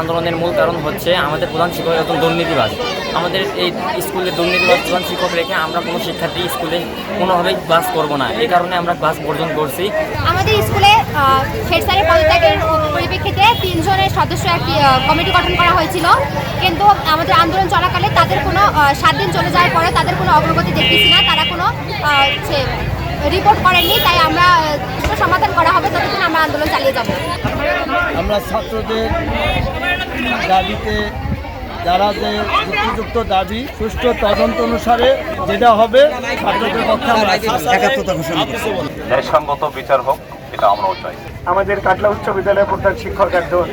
আন্দোলনের মূল কারণ হচ্ছে আমাদের প্রধান শিক্ষক একজন দুর্নীতিবাজ। আমাদের এই স্কুলে দুর্নীতিবাজ প্রধান শিক্ষক রেখে আমরা কোনো শিক্ষার্থী স্কুলে কোনোভাবেই ক্লাস করব না, এই কারণে আমরা ক্লাস বর্জন করছি। আমাদের স্কুলে হেড স্যারের পদত্যাগের পরিপ্রেক্ষিতে 3 জনের সদস্য একটি কমিটি গঠন করা হয়েছিল, কিন্তু আমাদের আন্দোলন চলাকালে তাদের কোনো 7 দিন চলে যাওয়ার পরে তাদের কোনো অগ্রগতি দেখতেছি না, তারা কোনো রিপোর্ট করেননি। তাই আমরা সমাধান করা হবে, ততক্ষণ আমরা আন্দোলন চালিয়ে যাব। আমরা ছাত্রদের দাবিতে যারা যে যুক্তিযুক্ত দাবি সুষ্ঠু তদন্ত অনুসারে যেটা হবে ছাত্রদের পক্ষে আমরা একাত্মতা ঘোষণা করছি। ন্যায়সঙ্গত বিচার হোক, এটা আমরাও চাই। আমাদের কাটলা উচ্চ বিদ্যালয়ের প্রধান শিক্ষক একজন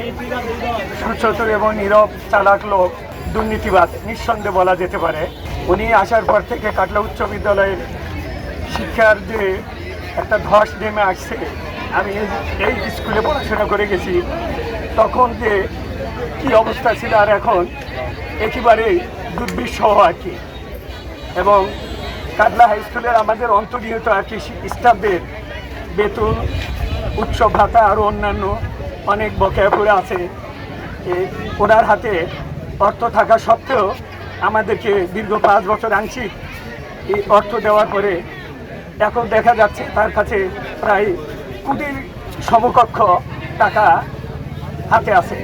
সুচতুর এবং নীরব চালাক লোক, দুর্নীতিবাদ নিঃসন্দেহে বলা যেতে পারে। উনি আসার পর থেকে কাটলা উচ্চ বিদ্যালয়ের শিক্ষার যে একটা ধস নেমে আসছে। আমি এই স্কুলে পড়াশোনা করে গেছি, তখন যে কী অবস্থা ছিল আর এখন একেবারেই দুর্বিষহ আর কি। এবং কাটলা হাই স্কুলের আমাদের অন্তর্নিহিত আর কি স্টাফদের বেতন, উৎসব ভাতা আরও অন্যান্য অনেক বকেয়া পড়ে আছে। ওনার হাতে অর্থ থাকা সত্ত্বেও আমাদেরকে দীর্ঘ 5 বছর আংশিক এই অর্থ দেওয়ার পরে এখন দেখা যাচ্ছে তার কাছে প্রায় কোটির সমকক্ষ টাকা হাতে আছে।